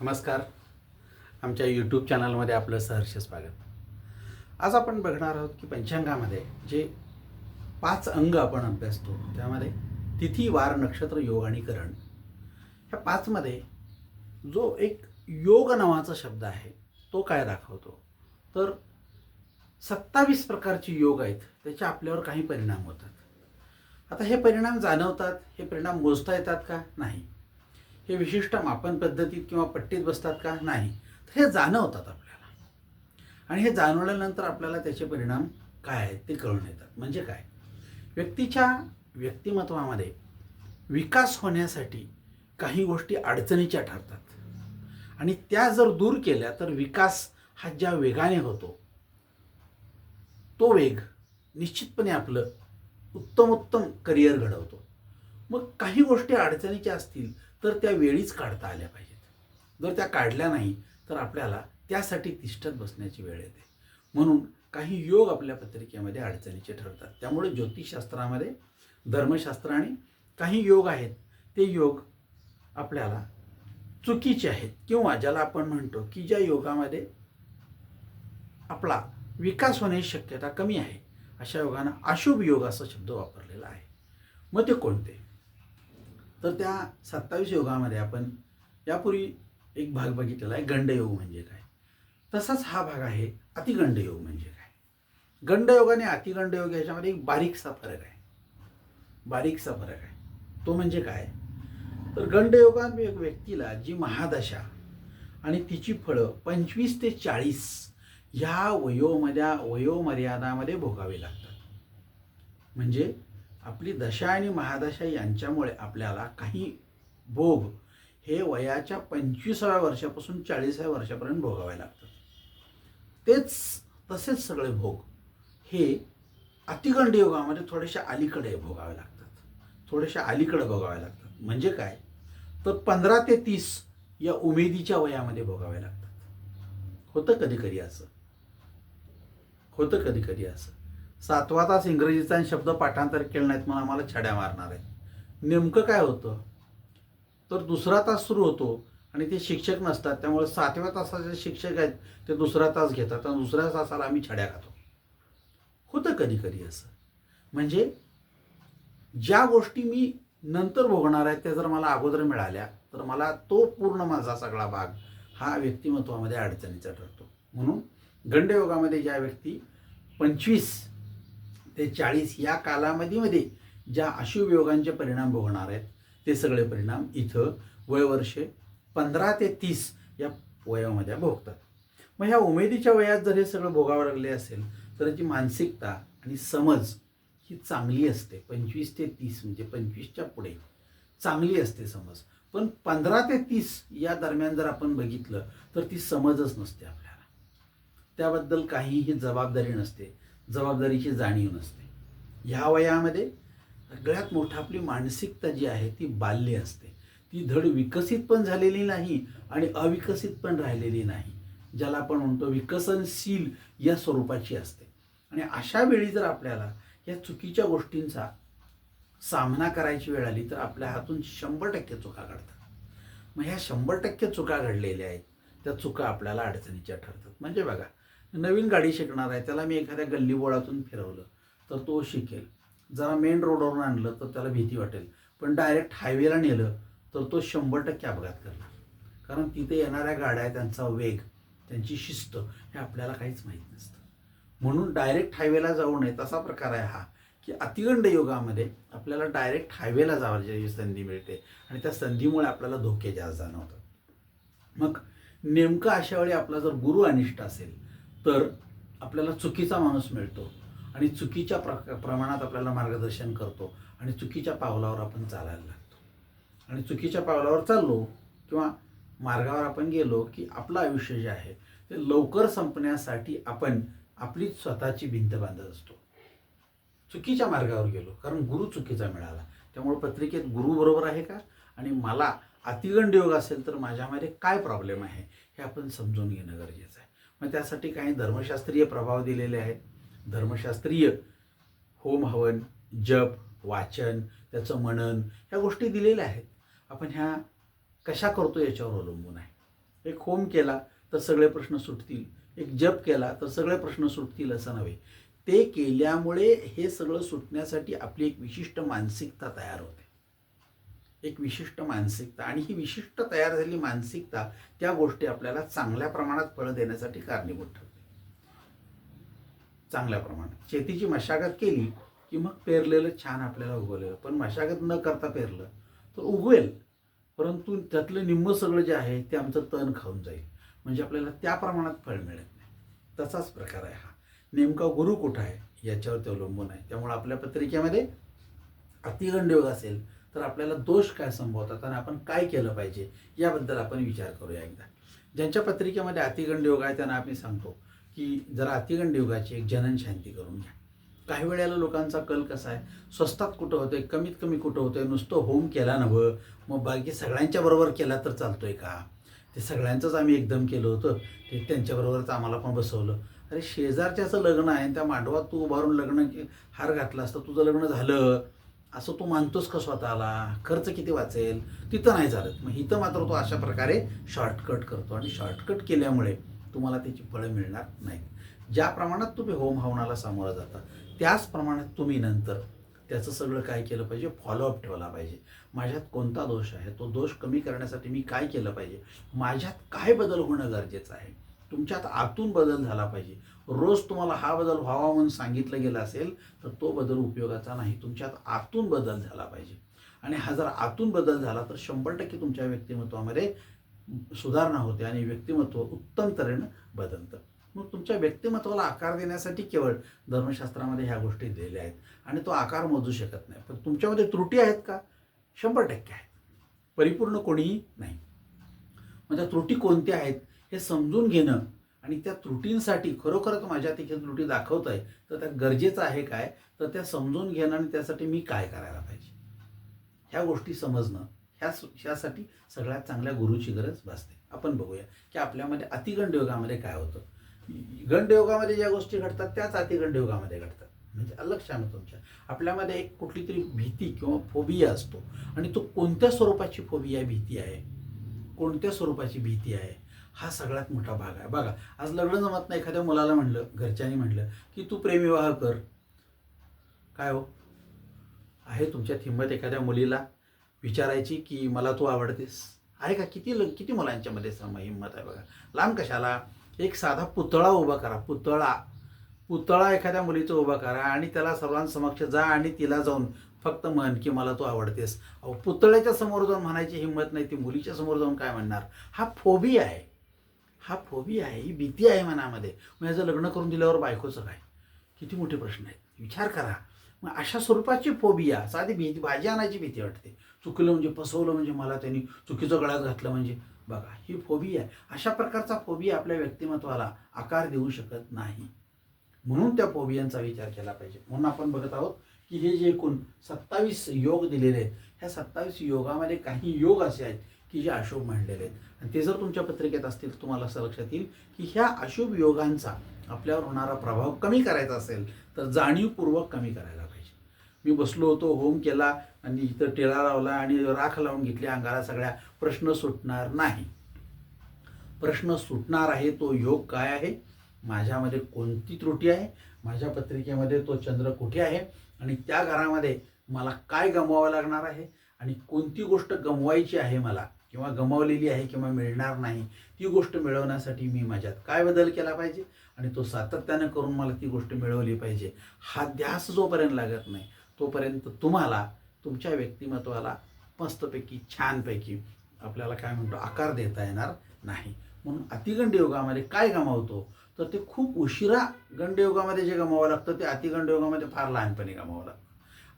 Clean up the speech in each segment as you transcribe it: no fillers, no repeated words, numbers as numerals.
नमस्कार. आमच्या यूट्यूब चॅनलमध्ये आपलं सहर्ष स्वागत. आज आपण बघणार आहोत की पंचांगामध्ये जे 5 अंग आपण अभ्यासतो त्यामध्ये तिथी, वार, नक्षत्र, योग आणि करण ह्या 5 मध्ये जो एक योग नावाचा शब्द आहे तो काय दाखवतो तर 27 प्रकारचे योग आहेत. त्याचे आपल्यावर काही परिणाम होतात. आता हे परिणाम जाणवतात, हे परिणाम मोजता येतात का? नाही. हे विशिष्ट मापन पद्धतीत किंवा पट्टीत बसतात का? नाही. तर हे जाणवतात आपल्याला, आणि हे जाणवल्यानंतर आपल्याला त्याचे परिणाम काय आहेत ते कळून येतात. म्हणजे काय, व्यक्तीच्या व्यक्तिमत्वामध्ये विकास होण्यासाठी काही गोष्टी अडचणीच्या ठरतात, आणि त्या जर दूर केल्या तर विकास हा ज्या वेगाने होतो तो वेग निश्चितपणे आपलं उत्तमोत्तम करिअर घडवतो. मग काही गोष्टी अडचणीच्या असतील तर त्या वेळीच काढता आल्या पाहिजेत. जर त्या काढल्या नाही तर आपल्याला त्यासाठी तिष्ठत बसण्याची वेळ येते. म्हणून काही योग आपल्या पत्रिकेमध्ये अडचणीचे ठरतात. त्यामुळे ज्योतिषशास्त्रामध्ये, धर्मशास्त्र आणि काही योग आहेत ते योग आपल्याला चुकीचे आहेत, किंवा ज्याला आपण म्हणतो की ज्या योगामध्ये आपला विकास होण्याची शक्यता कमी आहे, अशा योगांना अशुभ योग असा शब्द वापरलेला आहे. मग ते कोणते? तर त्या 27 योगामध्ये आपण यापूर्वी एक भाग बघितलेला आहे, गंडयोग म्हणजे काय. तसाच हा भाग आहे अतिगंडयोग म्हणजे काय. गंडयोग आणि अतिगंडयोग याच्यामध्ये एक बारीकसा फरक आहे. तो म्हणजे काय, तर गंडयोगात एक व्यक्तीला जी महादशा आणि तिची फळं 25 ते 40 ह्या वयोमर्यादामध्ये भोगावी लागतात. म्हणजे आपली दशा आणि महादशा यांच्यामुळे आपल्याला काही भोग हे वयाच्या 25व्या वर्षापासून 40व्या वर्षापर्यंत भोगावे लागतात. तसेच सगळे भोग हे अतिगंड योगामध्ये थोडेसे अलीकडे भोगावे लागतात. म्हणजे काय, तर 15 ते 30 या उमेदीच्या वयामध्ये भोगावे लागतात. होतं कधी कधी असं 7वा तास इंग्रजीचा शब्द पाठांतर केले नाहीत म्हणून आम्हाला छड्या मारणार आहेत. नेमकं काय होतं, तर 2रा तास सुरू होतो आणि ते शिक्षक नसतात, त्यामुळे 7व्या तासाचे शिक्षक आहेत ते 2रा तास घेतात आणि 2ऱ्या तासाला आम्ही छड्या खातो. होतं कधी असं. म्हणजे ज्या गोष्टी मी नंतर भोगणार आहे त्या जर मला अगोदर मिळाल्या तर मला तो पूर्ण माझा सगळा भाग हा व्यक्तिमत्वामध्ये अडचणीचा ठरतो. म्हणून गंडयोगामध्ये ज्या व्यक्ती 25 ते 40 या कालावधीमध्ये ज्या अशुभ योगांचे परिणाम भोगणार आहेत ते सगळे परिणाम इथं वयवर्षे 15 ते 30 या वयामध्ये भोगतात. मग ह्या उमेदीच्या वयात जर हे सगळं भोगावं लागले असेल तर त्याची मानसिकता आणि समज ही चांगली असते. 25 ते 30 म्हणजे 25च्या पुढे चांगली असते समज. पण 15 ते 30 या दरम्यान जर आपण बघितलं तर ती समजच नसते आपल्याला. त्याबद्दल काहीही जबाबदारी नसते, जबाबदारीची जाणीव नसते. ह्या वयामध्ये सगळ्यात मोठं आपली मानसिकता जी आहे ती बाल्य असते. ती धड विकसित पण झालेली नाही आणि अविकसित पण राहिलेली नाही. ज्याला आपण म्हणतो विकसनशील या स्वरूपाची असते. आणि अशा वेळी जर आपल्याला या चुकीच्या गोष्टींचा सामना करायची वेळ आली तर आपल्या हातून 100% चुका घडतात. मग ह्या 100% चुका घडलेल्या आहेत त्या चुका आपल्याला अडचणीच्या ठरतात. म्हणजे बघा, नवीन गाडी शिकणार आहे त्याला मी एखाद्या गल्लीबोळातून फिरवलं तर तो शिकेल. जरा मेन रोडवरून आणलं तर त्याला भीती वाटेल. पण डायरेक्ट हायवेला नेलं तर तो 100% अपघात करणार. कारण तिथे येणाऱ्या गाड्या, त्यांचा वेग, त्यांची शिस्त हे आपल्याला काहीच माहीत नसतं. म्हणून डायरेक्ट हायवेला जाऊ नये तसा प्रकार आहे हा, की अतिगंड योगामध्ये आपल्याला डायरेक्ट हायवेला जाण्याची संधी मिळते आणि त्या संधीमुळे आपल्याला धोके जास्त जाणवतात. मग नेमकं अशा वेळी आपला जर गुरु अनिष्ट असेल तर आपल्याला चुकीचा माणूस मिळतो आणि चुकीच्या प्रमाणात आपल्याला मार्गदर्शन करतो आणि चुकीच्या पावलावर आपण चालायला लागतो. आणि चुकीच्या पावलावर चाललो किंवा मार्गावर आपण गेलो की आपलं आयुष्य जे आहे ते लवकर संपण्यासाठी आपण आपली स्वतःची भिंत बांधत असतो. चुकीच्या मार्गावर गेलो कारण गुरु चुकीचा मिळाला. त्यामुळे पत्रिकेत गुरु बरोबर आहे का, आणि मला अतिगंड योग असेल तर माझ्यामध्ये काय प्रॉब्लेम आहे हे आपण समजून घेणं गरजेचं आहे. मग त्यासाठी काही धर्मशास्त्रीय प्रभाव दिलेले आहेत. धर्मशास्त्रीय होम हवन, जप, वाचन, त्याचं मनन ह्या गोष्टी दिलेल्या आहेत. आपण ह्या कशा करतो याच्यावर अवलंबून आहे. एक होम केला तर सगळे प्रश्न सुटतील, एक जप केला तर सगळे प्रश्न सुटतील असं नव्हे. ते केल्यामुळे हे सगळं सुटण्यासाठी आपली एक विशिष्ट मानसिकता तयार होते, एक विशिष्ट मानसिकता. आणि ही विशिष्ट तयार झालेली मानसिकता त्या गोष्टी आपल्याला चांगल्या प्रमाणात फळं देण्यासाठी कारणीभूत ठरते. चांगल्या प्रमाणात शेतीची मशागत केली की मग पेरलेलं छान आपल्याला उगवलेलं, पण मशागत न करता पेरलं तर उगवेल, परंतु त्यातलं निम्मं सगळं जे आहे ते आमचं तण खाऊन जाईल, म्हणजे आपल्याला त्या प्रमाणात फळ मिळत नाही. तसाच प्रकार आहे हा. नेमका गुरु कुठं आहे याच्यावरती अवलंबून आहे. त्यामुळे आपल्या पत्रिकेमध्ये अतिगंड योग असेल तर आपल्याला दोष काय संभवतात आणि आपण काय केलं पाहिजे याबद्दल आपण विचार करूया एकदा. ज्यांच्या पत्रिकेमध्ये अतिगंड योग आहे त्यांना आम्ही सांगतो की जरा अतिगंड योगाची एक जनन शांती करून घ्या. काही वेळेला लोकांचा कल कसा आहे, स्वस्तात कुठं होतंय, कमीत कमी कुठं होतंय, नुसतं होम केला नव्हं मग बाकी सगळ्यांच्या बरोबर केला तर चालतोय का, ते सगळ्यांचंच आम्ही एकदम केलं होतं, ते त्यांच्याबरोबरच आम्हाला पण बसवलं. अरे शेजारच्याचं लग्न आहे, त्या मांडवात तू उभारून लग्न हार घातला असतं, तुझं लग्न झालं असं तू मानतोस का स्वतःला, खर्च किती वाचेल, तिथं नाही चालत. मग इथं मात्र तो अशा प्रकारे शॉर्टकट करतो आणि शॉर्टकट केल्यामुळे तुम्हाला त्याची फळं मिळणार नाहीत. ज्या प्रमाणात तुम्ही होम हवनाला सामोरं जाता त्याच प्रमाणात तुम्ही नंतर त्याचं सगळं काय केलं पाहिजे, फॉलोअप ठेवला पाहिजे. माझ्यात कोणता दोष आहे, तो दोष कमी करण्यासाठी मी काय केलं पाहिजे, माझ्यात काय बदल होणं गरजेचं आहे, तुमच्यात आतून बदल झाला पाहिजे. रोज तुम्हाला हा बदल व्हावा म्हणून सांगितलं गेलं असेल तर तो बदल उपयोगाचा नाही, तुमच्यात आतून बदल झाला पाहिजे. आणि हा जर आतून बदल झाला तर 100% तुमच्या व्यक्तिमत्वामध्ये सुधारणा होते आणि व्यक्तिमत्व उत्तम तऱ्हेनं बदलतं. मग तुमच्या व्यक्तिमत्वाला आकार देण्यासाठी केवळ धर्मशास्त्रामध्ये ह्या गोष्टी दिलेल्या आहेत आणि तो आकार मोजू शकत नाही. पण तुमच्यामध्ये त्रुटी आहेत का, 100% आहेत, परिपूर्ण कोणीही नाही. मग त्या त्रुटी कोणत्या आहेत हे समजून घेणं आणि त्या त्रुटींसाठी खरोखरच माझ्यात एक त्रुटी दाखवत आहे तर त्या गरजेचं आहे काय, तर त्या समजून घेणं आणि त्यासाठी मी काय करायला पाहिजे ह्या गोष्टी समजणं, ह्यासाठी सगळ्यात चांगल्या गुरुची गरज भासते. आपण बघूया की आपल्यामध्ये अतिगंड योगामध्ये काय होतं. गंड योगामध्ये ज्या गोष्टी घडतात त्याच अतिगंड योगामध्ये घडतात. म्हणजे लक्षात तुमच्या आपल्यामध्ये एक कुठली तरी भीती किंवा फोबिया असतो आणि तो कोणत्या स्वरूपाची फोबिया भीती आहे, कोणत्या स्वरूपाची भीती आहे हा सगळ्यात मोठा भाग आहे. बघा, आज लग्न जमत नाही, एखाद्या मुलाला म्हणलं, घरच्यांनी म्हणलं की तू प्रेमविवाह कर, काय हो आहे तुमच्यात हिंमत एखाद्या मुलीला विचारायची की मला तू आवडतेस, आहे का? किती मुलांच्यामध्ये हिंमत आहे बघा. लांब कशाला, एक साधा पुतळा उभा करा, पुतळा एखाद्या मुलीचा उभा करा आणि त्याला सर्वांसमक्ष जा आणि तिला जाऊन फक्त म्हण की मला तू आवडतेस. अहो, पुतळ्याच्या समोर जाऊन म्हणायची हिंमत नाही, ती मुलीच्या समोर जाऊन काय म्हणणार. हा फोबिया आहे, हा फोबिया आहे, ही भीती आहे मनामध्ये. मग याचं लग्न करून दिल्यावर बायकोचं काय, किती मोठे प्रश्न आहेत, विचार करा. मग अशा स्वरूपाची फोबिया, साधी भीती, भाजी आणायची भीती वाटते, चुकलं म्हणजे, फसवलं म्हणजे, मला त्यांनी चुकीचं गळ्यात घातलं म्हणजे, बघा ही फोबिया आहे. अशा प्रकारचा फोबिया आपल्या व्यक्तिमत्वाला आकार देऊ शकत नाही. म्हणून त्या फोबियांचा विचार केला पाहिजे. म्हणून आपण बघत आहोत की हे जे एकूण 27 योग दिलेले आहेत, ह्या 27 योगामध्ये काही योग असे आहेत की जे अशुभ मांडलेले आहेत आणि ते जर तुमच्या पत्रिकेत असतील तुम्हाला असं लक्षात येईल की ह्या अशुभ योगांचा आपल्यावर होणारा प्रभाव कमी करायचा असेल तर जाणीवपूर्वक कमी करायला पाहिजे. मी बसलो होतो, होम केला आणि इथं टिळा लावला आणि राख लावून घेतली अंगाला सगळ्या, प्रश्न सुटणार नाही. प्रश्न सुटणार आहे तो योग काय आहे, माझ्यामध्ये कोणती त्रुटी आहे, माझ्या पत्रिकेमध्ये तो चंद्र कुठे आहे आणि त्या घरामध्ये मला काय गमवावं लागणार आहे आणि कोणती गोष्ट गमवायची आहे मला किंवा गमावलेली आहे किंवा मिळणार नाही, ती गोष्ट मिळवण्यासाठी मी माझ्यात काय बदल केला पाहिजे आणि तो सातत्यानं करून मला ती गोष्ट मिळवली पाहिजे. हा ध्यास जोपर्यंत लागत नाही तोपर्यंत तुम्हाला तुमच्या व्यक्तिमत्वाला मस्तपैकी छानपैकी आपल्याला काय म्हणतो आकार देता येणार नाही. म्हणून अतिगंड योगामध्ये काय गमावतो तर ते खूप उशिरा गंडयोगामध्ये जे गमावं लागतं ते अतिगंड योगामध्ये फार लहानपणी गमावं लागतं.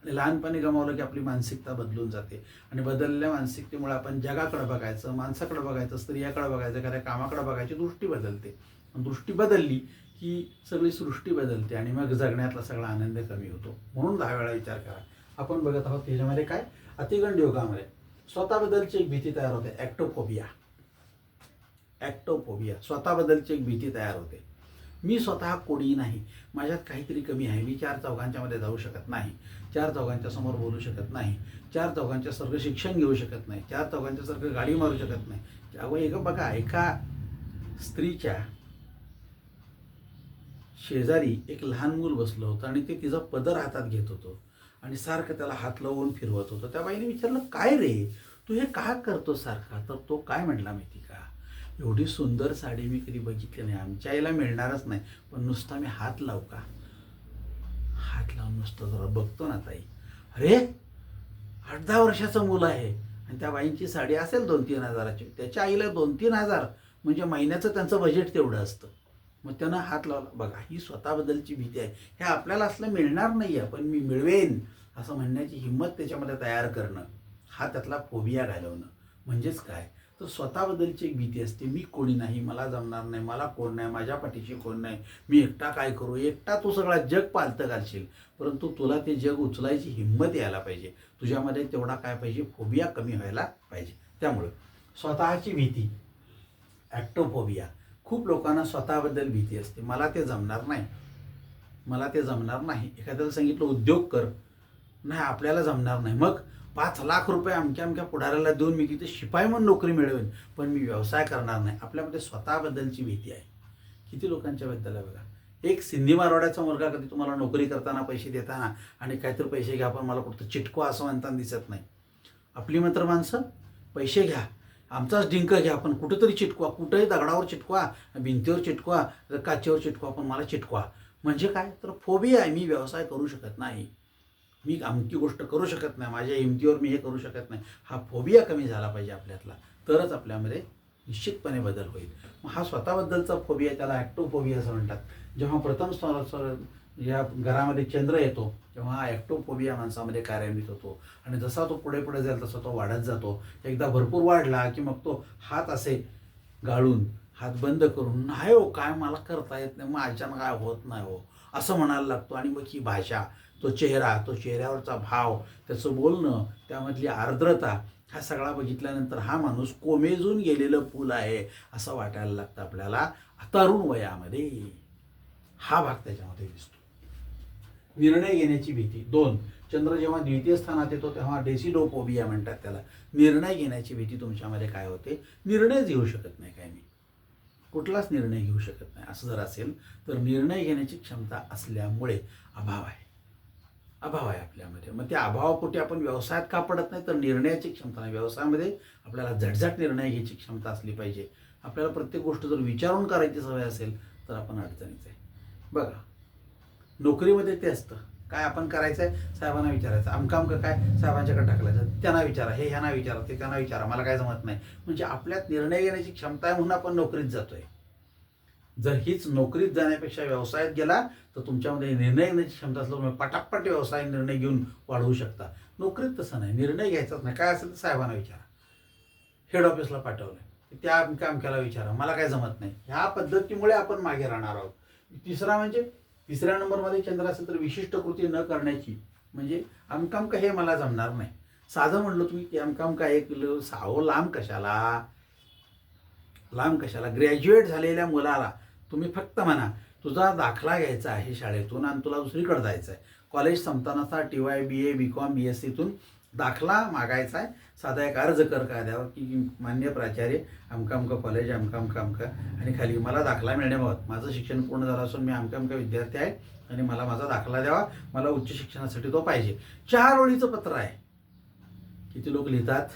आणि लहानपणी गमावलं की आपली मानसिकता बदलून जाते आणि बदललेल्या मानसिकतेमुळे आपण जगाकडे बघायचं, माणसाकडे बघायचं, स्त्रियाकडे बघायचं, एखाद्या कामाकडे बघायची दृष्टी बदलते. दृष्टी बदलली की सगळी सृष्टी बदलते आणि मग जगण्यातला सगळा आनंद कमी होतो. म्हणून 10 वेळा विचार करा. आपण बघत आहोत त्याच्यामध्ये काय, अतिगंड योगामध्ये स्वतःबद्दलची एक भीती तयार होते, ॲक्टोफोबिया, स्वतःबद्दलची एक भीती तयार होते. मी स्वतः कोणी नाही, माझ्यात काहीतरी कमी आहे, मी चार चौघांच्यामध्ये जाऊ शकत नाही, चार चौघांच्या समोर बोलू शकत नाही, चार चौघांच्यासारखं शिक्षण घेऊ शकत नाही, चार चौघांच्यासारखं गाडी मारू शकत नाही. अहो एक बघा, एका स्त्रीच्या शेजारी एक लहान मूल बसलं होतं आणि ते तिचा पदर हातात घेत होतं आणि सारखं त्याला हात लावून फिरवत होतं. त्या बाईने विचारलं, काय रे तू हे का करतो सारखा? तर तो काय म्हटला माहिती का, एवढी सुंदर साडी मी कधी बघितली नाही, आमच्या आईला मिळणारच नाही, पण नुसता मी हात लावू का? हात लावून नुसतं जरा बघतो ना ताई, अरे 8-10 वर्षाचं मुलं आहे आणि त्या बाईंची साडी असेल 2-3 हजाराची, त्याच्या आईला 2-3 हजार म्हणजे महिन्याचं त्यांचं बजेट तेवढं असतं. मग त्यानं हात लावला. बघा, ही स्वतःबद्दलची भीती आहे. हे आपल्याला असलं मिळणार नाही आहे, पण मी मिळवेन असं म्हणण्याची हिंमत त्याच्यामध्ये तयार करणं, हा त्यातला फोबिया घालवणं. म्हणजेच काय, तर स्वतःबद्दलची एक भीती असते, मी कोणी नाही, मला जमणार नाही, मला कोण नाही, माझ्या पाठीशी कोण नाही, मी एकटा काय करू? एकटा तू सगळा जग पालतं घालशील, परंतु तुला ते जग उचलायची हिंमत यायला पाहिजे. तुझ्यामध्ये तेवढा काय पाहिजे, फोबिया कमी व्हायला पाहिजे. त्यामुळं स्वतःची भीती, ॲक्टोफोबिया. खूप लोकांना स्वतःबद्दल भीती असते, मला ते जमणार नाही, मला ते जमणार नाही. एखाद्याला सांगितलं उद्योग कर, नाही आपल्याला जमणार नाही. मग 5 लाख रुपये अमक्या पुढाऱ्याला देऊन मी तिथे शिपाई म्हणून नोकरी मिळवेन, पण मी व्यवसाय करणार नाही. आपल्यामध्ये स्वतःबद्दलची भीती आहे. किती लोकांच्या बद्दल आहे बघा. एक सिंधी मारवाड्याचा मुलगा कधी तुम्हाला नोकरी करताना, पैसे देताना आणि काहीतरी पैसे घ्या पण मला कुठं चिटकवा असं म्हणताना दिसत नाही. आपली मात्र माणसं, पैसे घ्या, आमचाच डिंक घ्या, पण कुठंतरी चिटकवा, कुठंही दगडावर चिटकवा, भिंतीवर चिटकवा, काचेवर चिटकवा, पण मला चिटकवा. म्हणजे काय, तर फोबिया आहे, मी व्यवसाय करू शकत नाही, मी अमकी गोष्ट करू शकत नाही, माझ्या हिमतीवर मी हे करू शकत नाही. हा फोबिया कमी झाला पाहिजे आपल्यातला, तरच आपल्यामध्ये निश्चितपणे बदल होईल. मग हा स्वतःबद्दलचा फोबिया, त्याला ॲक्टोफोबिया असं म्हणतात. जेव्हा प्रथम या घरामध्ये चंद्र येतो तेव्हा हा ॲक्टोफोबिया माणसामध्ये कार्यान्वित होतो आणि जसा तो पुढे पुढे जाईल तसा तो वाढत जातो. एकदा भरपूर वाढला की मग तो हात असे गाळून, हात बंद करून, नाही हो काय मला करता येत नाही, मग अचानक काय होत नाही हो असं म्हणायला लागतो. आणि मग ही भाषा, तो चेहरा, तो चेहऱ्यावरचा भाव, त्याचं बोलणं, त्यामधली आर्द्रता, हा सगळा बघितल्यानंतर हा माणूस कोमेजून गेलेलं फूल आहे असं वाटायला लागतं आपल्याला तरुण वयामध्ये. हा भाग त्याच्यामध्ये दिसतो. निर्णय घेण्याची भीती. 2, चंद्र जेव्हा द्वितीय स्थानात येतो तेव्हा डेसिडोफोबिया म्हणतात त्याला. निर्णय घेण्याची भीती तुमच्यामध्ये काय होते, निर्णयच घेऊ शकत नाही, काय मी कुठलाच निर्णय घेऊ शकत नाही असं जर असेल तर निर्णय घेण्याची क्षमता असल्यामुळे अभाव आहे आपल्यामध्ये. मग त्या अभावापोटी आपण व्यवसायात का पडत नाही, तर निर्णयाची क्षमता नाही. व्यवसायामध्ये आपल्याला झटझट निर्णय घ्यायची क्षमता असली पाहिजे. आपल्याला प्रत्येक गोष्ट जर विचारून करायची सवय असेल तर आपण अडचणीच आहे. बघा, नोकरीमध्ये ते असतं, काय आपण करायचं आहे साहेबांना विचारायचं, अमका काय साहेबांच्याकडे टाकलायचं, त्यांना विचारा, हे ह्यांना विचारा, ते त्यांना विचारा, मला काय जमत नाही. म्हणजे आपल्यात निर्णय घेण्याची क्षमता आहे म्हणून आपण नोकरीत जातोय. जर हीच नोकरीत जाण्यापेक्षा व्यवसायात गेला तर तुमच्यामध्ये निर्णय घेण्याची क्षमता असल्यामुळे तुम्ही पटापट व्यवसाय निर्णय घेऊन वाढवू शकता. नोकरीत तसं नाही, निर्णय घ्यायचाच नाही. काय असेल तर साहेबांना विचारा, हेड ऑफिसला पाठवलं त्या अमक्याला विचारा, मला काय जमत नाही. ह्या पद्धतीमुळे आपण मागे राहणार आहोत. तिसरा म्हणजे, तिसऱ्या नंबरमध्ये चंद्र असेल तर विशिष्ट कृती न करण्याची, म्हणजे अमका हे मला जमणार नाही. साधं म्हणलं तुम्ही की अमका एक सावं लांब कशाला. ग्रॅज्युएट झालेल्या मुलाला तुम्ही फक्त म्हणा तुझा दाखला घ्यायचा आहे शाळेतून आणि तुला दुसरीकडे जायचं आहे, कॉलेज संपताना TY BA BCom BSCतून दाखला मागायचा आहे, साधा एक अर्ज कर कायद्यावर की मान्य प्राचार्य अमका कॉलेज अमका आणि खाली मला दाखला मिळण्याबाबत, माझं शिक्षण पूर्ण झालं असून मी अमका विद्यार्थी आहे आणि मला माझा दाखला द्यावा, मला उच्च शिक्षणासाठी तो पाहिजे. 4 ओळीचं पत्र आहे. किती लोक लिहितात,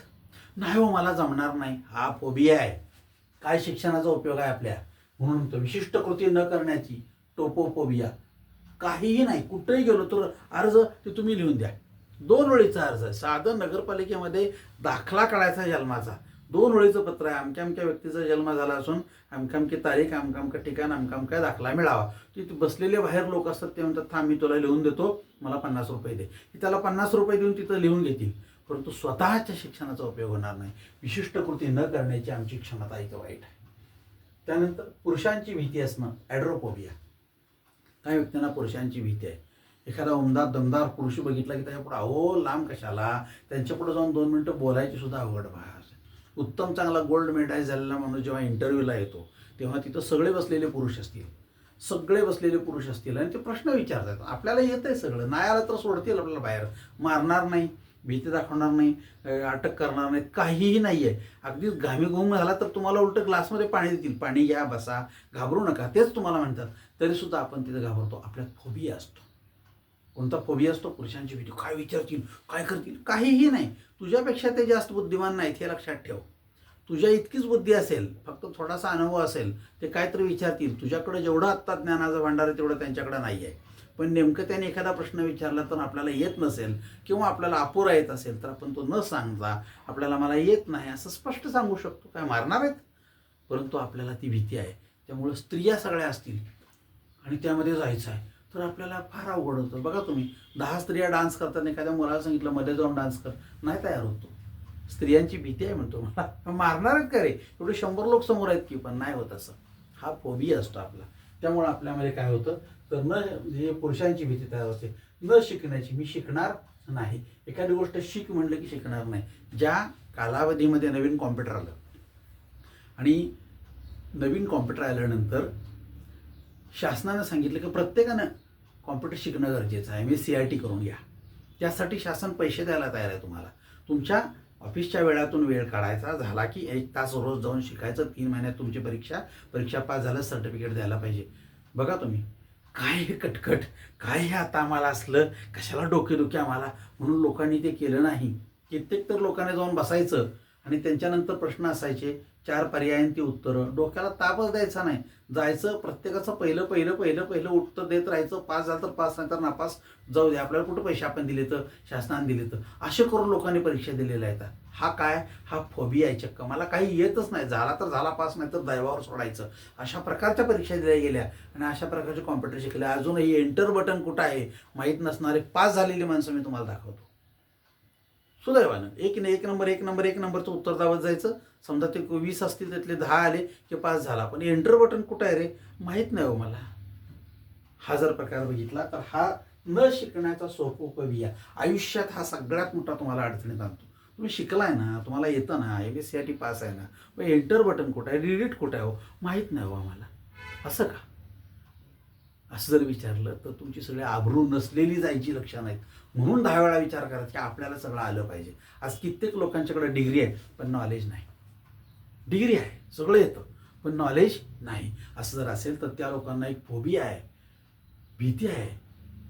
नाही हो मला जमणार नाही. हा फोबिया आहे. काय शिक्षणाचा उपयोग आहे आपल्या, म्हणून तो विशिष्ट कृती न करण्याची टोपोफोबिया. काहीही नाही, कुठेही गेलो तर अर्ज ते तुम्ही लिहून द्या. 2 ओळीचा अर्ज आहे. साधं नगरपालिकेमध्ये दाखला काढायचा जन्माचा, 2 ओळीचं पत्र आहे. अमक्या व्यक्तीचा जन्म झाला असून अमकी तारीख, अमका ठिकाण, अमका दाखला मिळावा. तिथे बसलेले बाहेर लोक असतात, ते म्हणतात थांब मी तुला लिहून देतो, मला 50 रुपये दे. त्याला 50 रुपये देऊन तिथं लिहून घेतील, परंतु स्वतःच्या शिक्षणाचा उपयोग होणार नाही. विशिष्ट कृती न करण्याची आमची क्षमता इथं वाईट आहे. त्यानंतर पुरुषांची भीती असणं, ॲड्रोफोबिया. काही व्यक्तींना पुरुषांची भीती आहे. एखादा उमदार दमदार पुरुष बघितला की त्याच्या पुढे अहो लांब कशाला, त्यांच्या पुढे जाऊन 2 मिनिटं बोलायची सुद्धा अवघड भास. उत्तम चांगला गोल्ड मेडल झालेला माणूस जेव्हा इंटरव्ह्यूला येतो तेव्हा तिथं सगळे बसलेले पुरुष असतील, सगळे बसलेले पुरुष असतील आणि ते प्रश्न विचारतात. आपल्याला येतंय सगळं, नाही आलं तर सोडतील आपल्याला बाहेर, मारणार नाही, भीती दाखवणार नाही, अटक करणार नाहीत, काहीही नाही आहे. अगदी घामीघूम झाला तर तुम्हाला उलटं ग्लासमध्ये पाणी देतील, पाणी घ्या, बसा, घाबरू नका, तेच तुम्हाला म्हणतात. तरीसुद्धा आपण तिथे घाबरतो. आपल्यात फोबिया असतो. कोणता फोबिया असतो? पुरुषांची भीती. काय विचारतील, काय करतील, काहीही नाही. तुझ्यापेक्षा ते जास्त बुद्धिमान नाहीत हे लक्षात ठेव. तुझ्या इतकीच बुद्धी असेल, फक्त थोडासा अनुभव असेल, ते काहीतरी विचारतील. तुझ्याकडे जेवढं आत्ता ज्ञानाचं भांडार आहे तेवढं त्यांच्याकडे नाही आहे. पण नेमकं त्याने एखादा प्रश्न विचारला तर आपल्याला येत नसेल किंवा आपल्याला अपुरा येत असेल तर आपण तो न सांगता आपल्याला मला येत नाही असं स्पष्ट सांगू शकतो. काय मारणार आहेत? परंतु आपल्याला ती भीती आहे. त्यामुळं स्त्रिया सगळ्या असतील आणि त्यामध्ये जायचं आहे तर आपल्याला फार अवघड होतं. बघा तुम्ही, 10 स्त्रिया डान्स करतात, एखाद्या मुलाला सांगितलं मध्ये जाऊन डान्स कर, नाही तयार होतो. स्त्रियांची भीती आहे म्हणतो, मला मारणार आहेत का रे, एवढे 100 लोक समोर आहेत की, पण नाही होत असं. हा फोबिया असतो आपला. त्यामुळं आपल्यामध्ये काय होतं तर म्हणजे पुरुषांची भीती तयार होते, न शिकण्याची. मी शिकणार नाही, एखादी गोष्ट शिक म्हणलं की शिकणार नाही. ज्या कालावधीमध्ये नवीन कॉम्प्युटर आलं आणि नवीन कॉम्प्युटर आल्यानंतर शासनानं सांगितलं की प्रत्येकानं कॉम्प्युटर शिकणं गरजेचं आहे, CRT करून घ्या. त्यासाठी शासन पैसे द्यायला तयार आहे तुम्हाला. तुमच्या ऑफिसच्या वेळातून वेळ काढायचा, झाला की 1 तास रोज जाऊन शिकायचं. 3 महिन्यात तुमची परीक्षा पास झालं, सर्टिफिकेट द्यायला पाहिजे. बघा तुम्ही, काय हे कटकट, काय हे आता आम्हाला असलं, कशाला डोकेदुखी आम्हाला, म्हणून लोकांनी ते केलं नाही. कित्येक तर लोकांनी जाऊन बसायचं आणि त्यांच्यानंतर प्रश्न असायचे, 4 पर्यायांची उत्तरं. डोक्याला तापच द्यायचा नाही, जायचं, प्रत्येकाचं पहिलं उत्तर देत राहायचं. पास झालं तर पास, नाही तर नापास, जाऊ दे, आपल्याला कुठं पैसे आपण दिले तर, शासनाने दिले तर, असे करून लोकांनी परीक्षा दिलेल्या आहेत. हा काय, हा फोबिया आहे चक्क. मला काही येतच नाही, झाला तर झाला पास, नाही तर दैवावर सोडायचं, अशा प्रकारच्या परीक्षा दिल्या गेल्या आणि अशा प्रकारचे कॉम्प्युटर शिकले. अजूनही एंटर बटन कुठं आहे माहीत नसणारे पास झालेली माणसं मी तुम्हाला दाखवतो. सुदैवानं एक नंबरचं उत्तर दावत जायचं. समजा ते 20 असतील, त्यातले 10 आले की पास झाला. पण एंटर बटन कुठं आहे रे, माहीत नाही हो मला. हा जर प्रकार बघितला तर हा न शिकण्याचा सोपोफोबिया आयुष्यात हा सगळ्यात मोठा तुम्हाला अडचणीत आणतो. तुम्ही शिकलाय ना, तुम्हाला येतं ना, ABCD पास आहे ना, मग एंटर बटन कुठं आहे, डिलीट कुठं आहे हो, माहीत नाही हो आम्हाला. असं का? असं जर विचारलं तर तुमची सगळी आबरू नसलेली जायची लक्षणं आहेत. म्हणून 10 वेळा विचार करा की आपल्याला सगळं आलं पाहिजे. आज कित्येक लोकांच्याकडे डिग्री आहे पण नॉलेज नाही. डिग्री आहे, सगळं येतं, पण नॉलेज नाही. असं जर असेल तर त्या लोकांना एक फोबिया आहे, भीती आहे.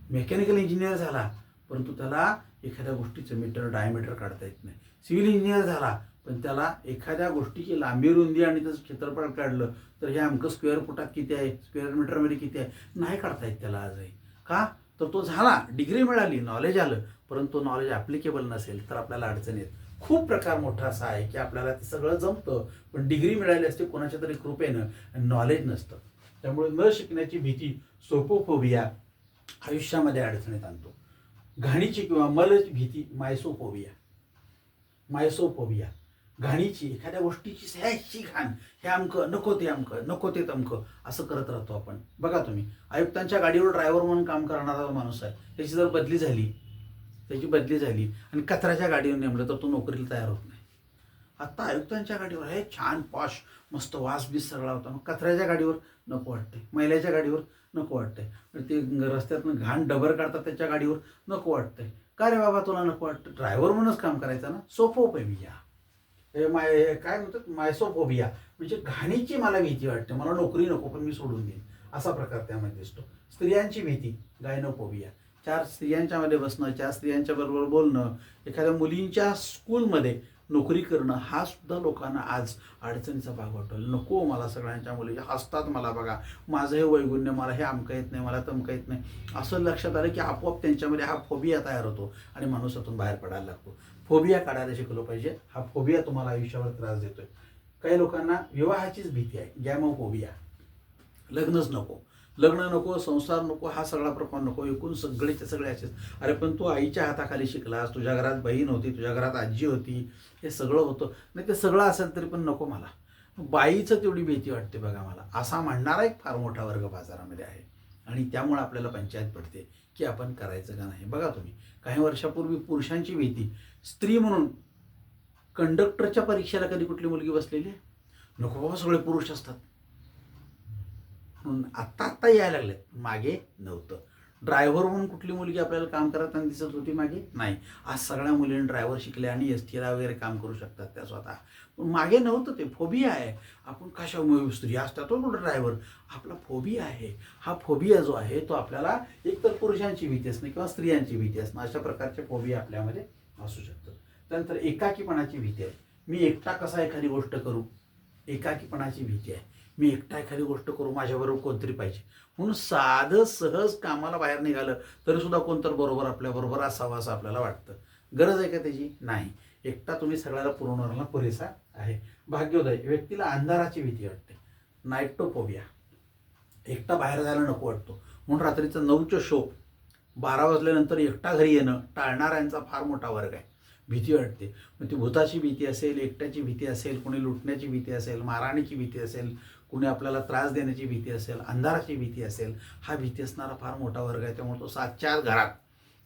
मेकॅनिकल इंजिनियर झाला परंतु त्याला एखाद्या गोष्टीचं मीटर डायमीटर काढता येत नाही. सिव्हिल इंजिनियर झाला पण त्याला एखाद्या गोष्टीची लांबी रुंदी आणि त्याचं क्षेत्रफळ काढलं तर हे अमकं स्क्वेअर फुटात किती आहे, स्क्वेअर मीटरमध्ये किती आहे, नाही काढता येत त्याला आजही. का तर तो झाला, डिग्री मिळाली, नॉलेज आलं, परंतु नॉलेज ॲप्लिकेबल नसेल तर आपल्याला अडचण येत. खूप प्रकार मोठा असा आहे की आपल्याला ते सगळं जमतं पण डिग्री मिळाली असते कोणाच्या तरी कृपेनं आणि नॉलेज नसतं. त्यामुळे न शिकण्याची भीती, सोपोफोबिया आयुष्यामध्ये अडचणीत आणतो. घाणीची किंवा मलची भीती, मायसोफोबिया. घाणीची, एखाद्या गोष्टीची ह्याची घाण, हे अमकं नको, ते अमकं नको, ते तमकं, असं करत राहतो आपण. बघा तुम्ही, आयुक्तांच्या गाडीवर ड्रायव्हर म्हणून काम करणारा माणूस आहे, त्याची जर बदली झाली आणि कचऱ्याच्या गाडीवर नेमलं तर तो नोकरीला तयार होत नाही. आत्ता आयुक्तांच्या गाडीवर हे छान पॉश मस्त वास बीस सगळा होता, मग कचऱ्याच्या गाडीवर नको वाटते, मैल्याच्या गाडीवर नको वाटतंय, ते रस्त्यातनं घाण डबर काढतात त्याच्या गाडीवर नको वाटतंय. का रे बाबा तुला नको वाटतं? ड्रायव्हर म्हणूनच काम करायचं ना. सोफोफोबिया, काय म्हणतात, मायसोफोबिया, म्हणजे घाणीची मला भीती वाटते, मला नोकरी नको पण मी सोडून देईन, असा प्रकार त्यामध्ये दिसतो. स्त्रियांची भीती, गायनोफोबिया. 4 स्त्रियांच्या मध्ये बसणं, 4 स्त्रियांच्या बरोबर बोलणं, एखाद्या मुलींच्या स्कूलमध्ये नोकरी करणं, हा सुद्धा लोकांना आज अडचणीचा भाग वाटतो. नको मला सगळ्यांच्या मुली हसतात, मला बघा, माझं हे वैगुण्य, मला हे अमकं येत नाही, मला तमकं येत नाही, असं लक्षात आलं की आपोआप त्यांच्यामध्ये हा फोबिया तयार होतो आणि माणूस त्यातून बाहेर पडायला लागतो. फोबिया काढायला शिकलो पाहिजे. हा फोबिया तुम्हाला आयुष्यावर त्रास देतोय. काही लोकांना विवाहाचीच भीती आहे, गॅमोफोबिया. लग्न नको, संसार नको, हा सगळा प्रकार नको, एकूण सगळेचे सगळे असेच. अरे पण तू आईच्या हाताखाली शिकलास, तुझ्या घरात बहीण होती, तुझ्या घरात आजी होती, हे सगळं होतं, नाही ते सगळं असेल तरी पण नको मला. बाईचं तेवढी भीती वाटते बघा मला, असा म्हणणारा एक फार मोठा वर्ग बाजारामध्ये आहे आणि त्यामुळे आपल्याला पंचायत पडते की आपण करायचं का नाही. बघा तुम्ही, काही वर्षापूर्वी पुरुषांची भीती, स्त्री म्हणून कंडक्टरच्या परीक्षेला कधी कुठली मुलगी बसलेली आहे? नको बाबा, सगळे पुरुष असतात. म्हणून आत्ता यायला लागलेत, मागे नव्हतं. ड्रायव्हर म्हणून कुठली मुलगी आपल्याला काम करताना दिसत होती मागे? नाही. आज सगळ्या मुलींनी ड्रायव्हर शिकले आणि एसटीला वगैरे काम करू शकतात त्या स्वतः. पण मागे नव्हतं, ते फोबिया आहे. आपण कशामुळे स्त्री असतात तो कुठं ड्रायव्हर, आपला फोबिया आहे. हा फोबिया जो आहे तो आपल्याला एकतर पुरुषांची भीती असणं किंवा स्त्रियांची भीती असणं, अशा प्रकारचे फोबिया आपल्यामध्ये असू शकतात. त्यानंतर एकाकीपणाची भीती आहे. मी एकटा कसा एखादी गोष्ट करू, एकाकीपणाची भीती आहे. मी एकटा एखादी गोष्ट करू, माझ्याबरोबर कोणतरी पाहिजे. म्हणून साधं सहज कामाला बाहेर निघालं तरी सुद्धा कोणतरी बरोबर आपल्याबरोबर असावं असं आपल्याला वाटतं. गरज आहे का त्याची? नाही. एकटा तुम्ही सगळ्याला पुरवणारा पुरेसा आहे. भाग्योदय व्यक्तीला अंधाराची भीती वाटते, नायट्रोफोबिया. एकटा बाहेर जायला नको वाटतो, म्हणून रात्रीचं 9चं शो 12 वाजल्यानंतर एकटा घरी येणं टाळणाऱ्यांचा फार मोठा वर्ग आहे. भीती वाटते. मग ती भूताची भीती असेल, एकट्याची भीती असेल, कोणी लुटण्याची भीती असेल, मारहाणीची भीती असेल, कुणी आपल्याला त्रास देण्याची भीती असेल, अंधाराची भीती असेल, हा भीती असणारा फार मोठा वर्ग आहे. त्यामुळे तो 7च्या आत घरात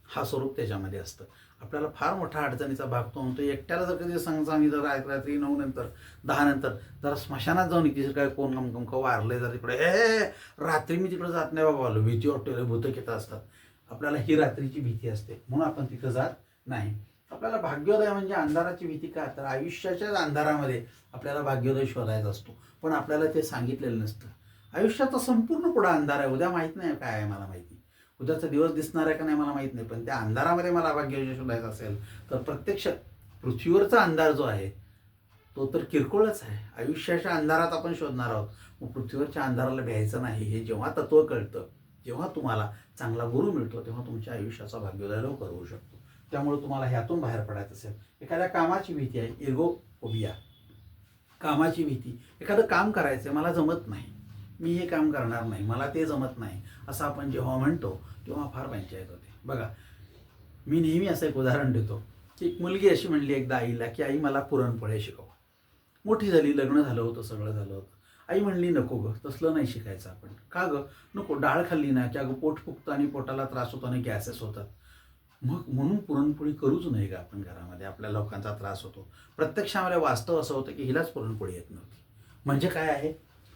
हा स्वरूप त्याच्यामध्ये असतं. आपल्याला फार मोठा अडचणीचा भाग तो म्हणतो. एकट्याला जर कधी सांगितलं रात्री 9 नंतर 10 नंतर जरा स्मशानात जाऊन येते, काय कोण गमकं वारलंय जरा तिकडे, रात्री मी तिकडे जात नाही बाबा, भीती वाटते, भूतं येत असतात. आपल्याला ही रात्रीची भीती असते म्हणून आपण तिथं जात नाही. आपल्याला भाग्योदय म्हणजे अंधाराची भीती का, तर आयुष्याच्याच अंधारामध्ये आपल्याला भाग्योदय शोधायचा असतो, पण आपल्याला ते सांगितलेलं नसतं. आयुष्याचा संपूर्ण पुढा अंधार आहे, उद्या माहीत नाही काय आहे मला माहिती, उद्याचा दिवस दिसणार आहे का नाही मला माहीत नाही, पण त्या अंधारामध्ये मला भाग्योदय शोधायचा असेल तर प्रत्यक्ष पृथ्वीवरचा अंधार जो आहे तो तर किरकोळच आहे. आयुष्याच्या अंधारात आपण शोधणार आहोत, मग पृथ्वीवरच्या अंधाराला भ्यायचं नाही. हे जेव्हा तत्व कळतं, जेव्हा तुम्हाला चांगला गुरु मिळतो, तेव्हा तुमच्या आयुष्याचा भाग्योदय लवकर होऊ शकतो. त्यामुळे तुम्हाला ह्यातून बाहेर पडायचं असेल, एखाद्या कामाची भीती आहे, इर्गोफोबिया, कामाची भीती. एखादं काम करायचं आहे, मला जमत नाही, मी हे काम करणार नाही, मला ते जमत नाही, असं आपण जेव्हा म्हणतो तेव्हा फार पंचायत होते. बघा, मी नेहमी असं एक उदाहरण देतो की एक मुलगी अशी म्हणली एकदा आईला की आई मला पुरणपोळ्या शिकव. मोठी झाली, लग्न झालं होतं, सगळं झालं होतं. आई म्हणली नको गं, तसलं नाही शिकायचं आपण. का गं? नको, डाळ खाल्ली ना की अगं पोट फुगतं आणि पोटाला त्रास होतो आणि गॅसेस होतात. मग म्हणून पुरणपोळी करूच नाही का आपण घरामध्ये, आपल्या लोकांचा त्रास होतो. प्रत्यक्षामध्ये वास्तव असं होतं की हिलाच पुरणपोळी येत नव्हती. म्हणजे काय आहे,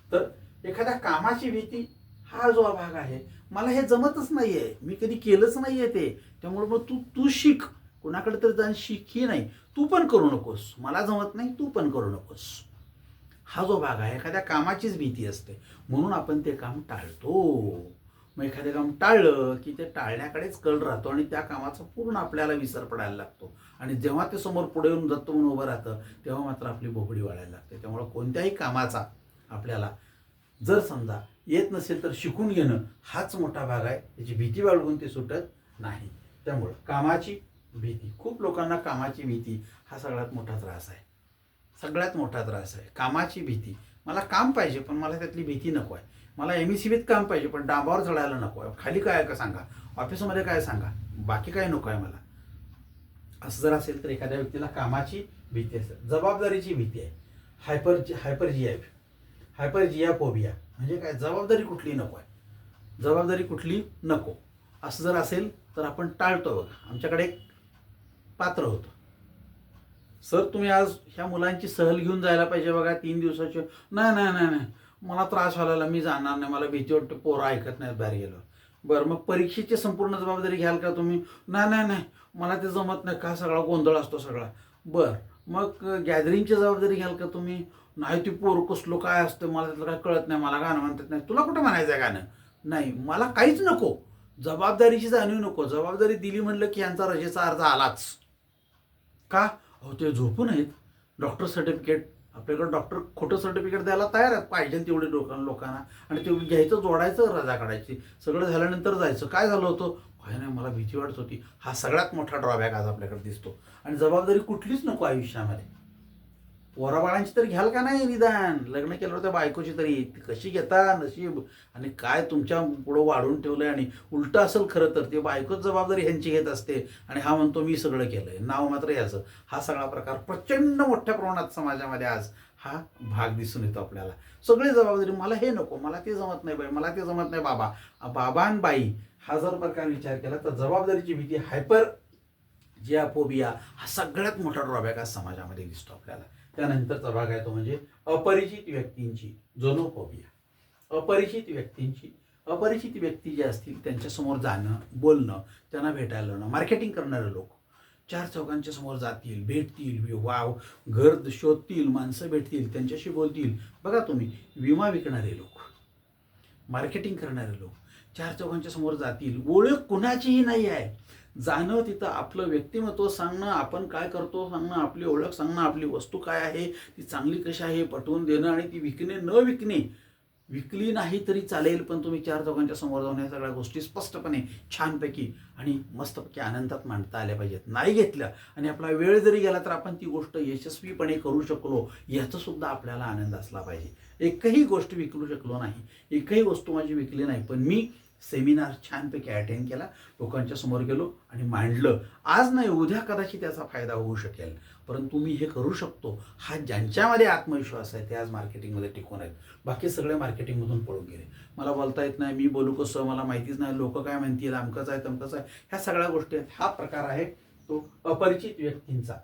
तर एखाद्या कामाची भीती हा जो भाग आहे, मला हे जमतच नाही आहे, मी कधी केलंच नाही आहे ते, त्यामुळे मग तू शिक, कुणाकडे तरी जाऊन शिक, ही नाही, तू पण करू नकोस, मला जमत नाही तू पण करू नकोस. हा जो भाग आहे एखाद्या कामाचीच भीती असते, म्हणून आपण ते काम टाळतो. मग एखादं काम टाळलं की ते टाळण्याकडेच कल राहतो आणि त्या कामाचा पूर्ण आपल्याला विसर पडायला लागतो. आणि जेव्हा ते समोर पुढे येऊन दत्त म्हणून उभं राहतं तेव्हा मात्र आपली बोबडी वाढायला लागते. त्यामुळं कोणत्याही कामाचा आपल्याला जर समजा येत नसेल तर शिकून घेणं हाच मोठा भाग आहे. त्याची भीती बाळगून ते सुटत नाही. त्यामुळं कामाची भीती, खूप लोकांना कामाची भीती हा सगळ्यात मोठा त्रास आहे, सगळ्यात मोठा त्रास आहे. कामाची भीती, मला काम पाहिजे पण मला त्यातली भीती नको आहे. मला MECBीत काम पाहिजे पण डांबावर चढायला नको आहे. खाली काय आहे का सांगा, ऑफिसमध्ये काय सांगा, बाकी काय नको आहे मला. असं जर असेल तर एखाद्या व्यक्तीला कामाची भीती असेल. जबाबदारीची भीती आहे, हायपरजियाफोबिया. म्हणजे काय, जबाबदारी कुठली नको आहे, जबाबदारी कुठली नको. असं जर असेल तर आपण टाळतो. बघा, आमच्याकडे एक पात्र होतं, सर तुम्ही आज ह्या मुलांची सहल घेऊन जायला पाहिजे बघा 3 दिवसाची. नाही नाही नाही नाही, मला त्रास व्हायला, मी जाणार नाही, मला भीती वाटते, पोरं ऐकत नाहीत बाहेर गेलो. बरं, मग परीक्षेची संपूर्ण जबाबदारी घ्याल का तुम्ही? नाही नाही नाही, मला ते जमत नाही, का सगळा गोंधळ असतो सगळा. बरं, मग गॅदरिंगची जबाबदारी घ्याल का तुम्ही? नाही, ती पोरं कसलो काय असतं, मला त्यातलं काय कळत नाही, मला गाणं म्हणतात नाही. तुला कुठं म्हणायचं आहे गाणं? नाही, मला काहीच नको, जबाबदारीची जाणीव नको. जबाबदारी दिली म्हणलं की यांचा रजेचा अर्ज आलाच. का? अहो ते झोपून आहेत. डॉक्टर सर्टिफिकेट, आपल्याकडे डॉक्टर खोटं सर्टिफिकेट द्यायला तयार आहेत, पाहिजे तेवढे लोकांना, आणि ते घ्यायचं, जोडायचं, रजा काढायची, सगळं झाल्यानंतर जायचं. काय झालं होतं? काय नाही, मला भीती वाटत होती. हा सगळ्यात मोठा ड्रॉबॅक आज आपल्याकडे दिसतो. आणि जबाबदारी कुठलीच नको आयुष्यामध्ये. पोराबाळांची तर घ्याल का नाही निदान, लग्न केलं होतं बायकोची तरी, कशी घेता नशीब. आणि काय तुमच्या पुढं वाढून ठेवलंय. आणि उलटं असेल खरं तर, ते बायकोच जबाबदारी ह्यांची घेत असते आणि हा म्हणतो मी सगळं केलंय, नाव मात्र याचं. हा सगळा प्रकार प्रचंड मोठ्या प्रमाणात समाजामध्ये आज हा भाग दिसून येतो आपल्याला. सगळी जबाबदारी, मला हे नको, मला ते जमत नाही बाई, मला ते जमत नाही बाबा. बाबा आणि बाई हा जर प्रकार विचार केला तर जबाबदारीची भीती, हायपरजियाफोबिया हा सगळ्यात मोठा ड्रॉबॅक आज समाजामध्ये दिसतो आपल्याला. त्यानंतरचा भाग आहे तो म्हणजे अपरिचित व्यक्तींची झोनोफोबिया. अपरिचित व्यक्तींची. अपरिचित व्यक्ती जे असतील त्यांच्यासमोर जाणं, बोलणं, त्यांना भेटायला जाणं. मार्केटिंग करणारे लोक चार चौघांच्या समोर जातील, भेटतील, वाव घर शोधतील, माणसं भेटतील, त्यांच्याशी बोलतील. बघा तुम्ही, विमा विकणारे लोक, मार्केटिंग करणारे लोक चार चौघांच्या समोर जातील. ओळख कुणाचीही नाही आहे, जाणं तिथं आपलं व्यक्तिमत्व सांगणं, आपण काय करतो सांगणं, आपली ओळख सांगणं, आपली वस्तू काय आहे, ती चांगली कशी आहे पटवून देणं, आणि ती विकणे न विकणे. विकली नाही तरी चालेल, पण तुम्ही चार चौघांच्या समोर जाऊन या सगळ्या गोष्टी स्पष्टपणे छानपैकी आणि मस्तपैकी आनंदात मांडता आल्या पाहिजेत. नाही घेतल्या आणि आपला वेळ जरी गेला तर आपण ती गोष्ट यशस्वीपणे करू शकलो याचा सुद्धा आपल्याला आनंद असला पाहिजे. एकही गोष्ट विकू शकलो नाही, एकही वस्तू माझी विकली नाही, पण मी सेमिनार छानपैकी अटेंड केला, लोकांच्या समोर गेलो आणि मांडलं. आज नाही उद्या कदाचित त्याचा फायदा होऊ शकेल, परंतु मी हे करू शकतो हा ज्यांच्यामध्ये आत्मविश्वास आहे ते आज मार्केटिंगमध्ये टिकून आहेत. बाकी सगळे मार्केटिंगमधून पळून गेले. मला बोलता येत नाही, मी बोलू कसं, मला माहितीच नाही, लोक काय म्हणतील, अमकंच आहे तमकंच आहे, ह्या सगळ्या गोष्टी आहेत. हा प्रकार आहे तो अपरिचित व्यक्तींचा.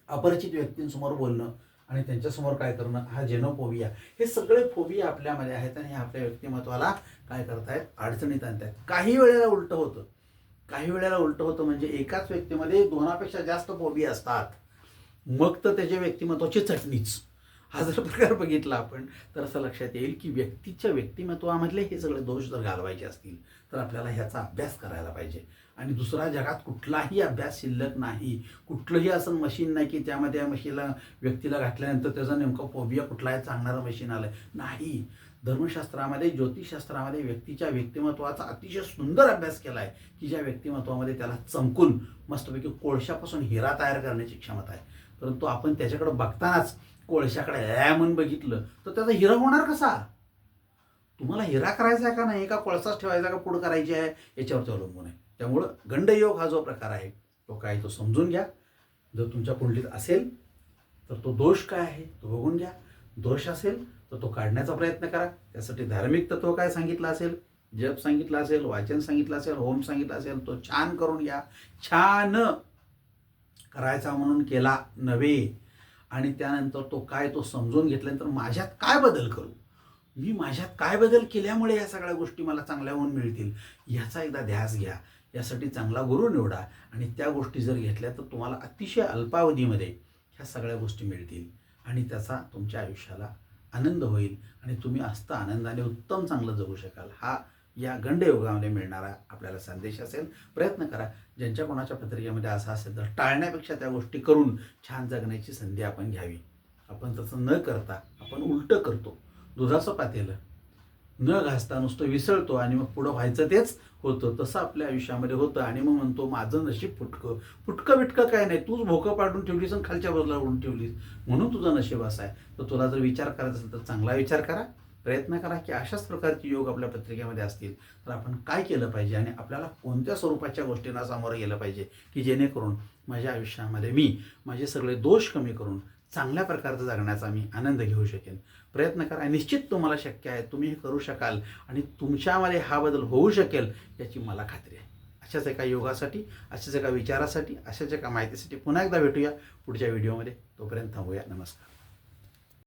अपरिचित व्यक्तींसमोर बोलणं आणि त्यांच्यासमोर काय करणं, हा जेनोफोबिया, हे सगळे फोबिया आपल्यामध्ये आहेत आणि आपल्या व्यक्तिमत्वाला काय करतायत, अडचणीत आणतायत. काही वेळेला उलटं होतं, काही वेळेला उलटं होतं म्हणजे एकाच व्यक्तीमध्ये दोनापेक्षा जास्त फोबिया असतात, मग तर त्याच्या व्यक्तिमत्वाची चटणीच. हा जर प्रकार बघितला आपण तर असं लक्षात येईल की व्यक्तीच्या व्यक्तिमत्वामधले हे सगळे दोष जर घालवायचे असतील तर आपल्याला ह्याचा अभ्यास करायला पाहिजे. आणि दुसरा जगात कुठलाही अभ्यास शिल्लक नाही, कुठलंही असं मशीन नाही की त्यामध्ये या मशीनला व्यक्तीला घातल्यानंतर त्याचा नेमका फोबिया कुठला आहे चांगणारं मशीन आलं नाही. धर्मशास्त्रामध्ये, ज्योतिषशास्त्रामध्ये व्यक्तीच्या व्यक्तिमत्वाचा अतिशय सुंदर अभ्यास केला आहे की ज्या व्यक्तिमत्वामध्ये त्याला चमकून मस्तपैकी कोळशापासून हिरा तयार करण्याची क्षमता आहे. परंतु आपण त्याच्याकडे बघतानाच कोळशाकडे म्हणून बघितलं तर त्याचा हिरा होणार कसा? तुम्हाला हिरा करायचा आहे का नाही, का कोळसाच ठेवायचा, का पुढं करायची आहे, याच्यावरती अवलंबून आहे. त्यामुळं गंडयोग हा जो प्रकार आहे तो काय तो समजून घ्या. जर तुमच्या कुंडलीत असेल तर तो दोष काय आहे तो बघून घ्या. दोष असेल तर तो काढण्याचा प्रयत्न करा. त्यासाठी धार्मिक तत्व काय सांगितलं असेल, जप सांगितलं असेल, वाचन सांगितलं असेल, होम सांगितलं असेल, तो छान करून घ्या. छान करायचा म्हणून केला नव्हे. आणि त्यानंतर तो काय तो समजून घेतल्यानंतर माझ्यात काय बदल करू, मी माझ्यात काय बदल केल्यामुळे या सगळ्या गोष्टी मला चांगल्या होऊन मिळतील, ह्याचा एकदा ध्यास घ्या. यासाठी चांगला गुरु निवडा आणि त्या गोष्टी जर घेतल्या तर तुम्हाला अतिशय अल्पावधीमध्ये ह्या सगळ्या गोष्टी मिळतील आणि त्याचा तुमच्या आयुष्याला आनंद होईल आणि तुम्ही असता आनंदाने उत्तम चांगलं जगू शकाल. हा या गंडयोगामध्ये मिळणारा आपल्याला संदेश असेल. प्रयत्न करा. ज्यांच्या कोणाच्या पत्रिकेमध्ये असं असेल तर टाळण्यापेक्षा त्या गोष्टी करून छान जगण्याची संधी आपण घ्यावी. आपण तसं न करता आपण उलटं करतो. दुधाचं पातेलं न घासता नुसतं विसळतो आणि मग पुढं व्हायचं तेच होतं. तसं आपल्या आयुष्यामध्ये होतं आणि मग म्हणतो माझं नशीब फुटकं. फुटकं बिटकं काय नाही, तूच भोकं पाडून ठेवलीस आणि खालच्या बाजूला ओढून ठेवलीस म्हणून तुझं नशीब असं आहे. तर तुला जर विचार करायचा असेल तर चांगला विचार करा. प्रयत्न करा की अशाच प्रकारचे योग आपल्या पत्रिकेमध्ये असतील तर आपण काय केलं पाहिजे आणि आपल्याला कोणत्या स्वरूपाच्या गोष्टींना सामोरं गेलं पाहिजे की जेणेकरून माझ्या आयुष्यामध्ये मी माझे सगळे दोष कमी करून चांगल्या प्रकारचा जगण्याचा मी आनंद घेऊ शकेन. प्रयत्न करा. निश्चित तुम्हाला शक्य आहे, तुम्ही हे करू शकाल आणि तुमच्यामध्ये हा बदल होऊ शकेल याची मला खात्री आहे. अशाच एका योगासाठी, अशाच एका विचारासाठी, अशाच एका माहितीसाठी पुन्हा एकदा भेटूया पुढच्या व्हिडिओमध्ये. तोपर्यंत थांबूया. नमस्कार.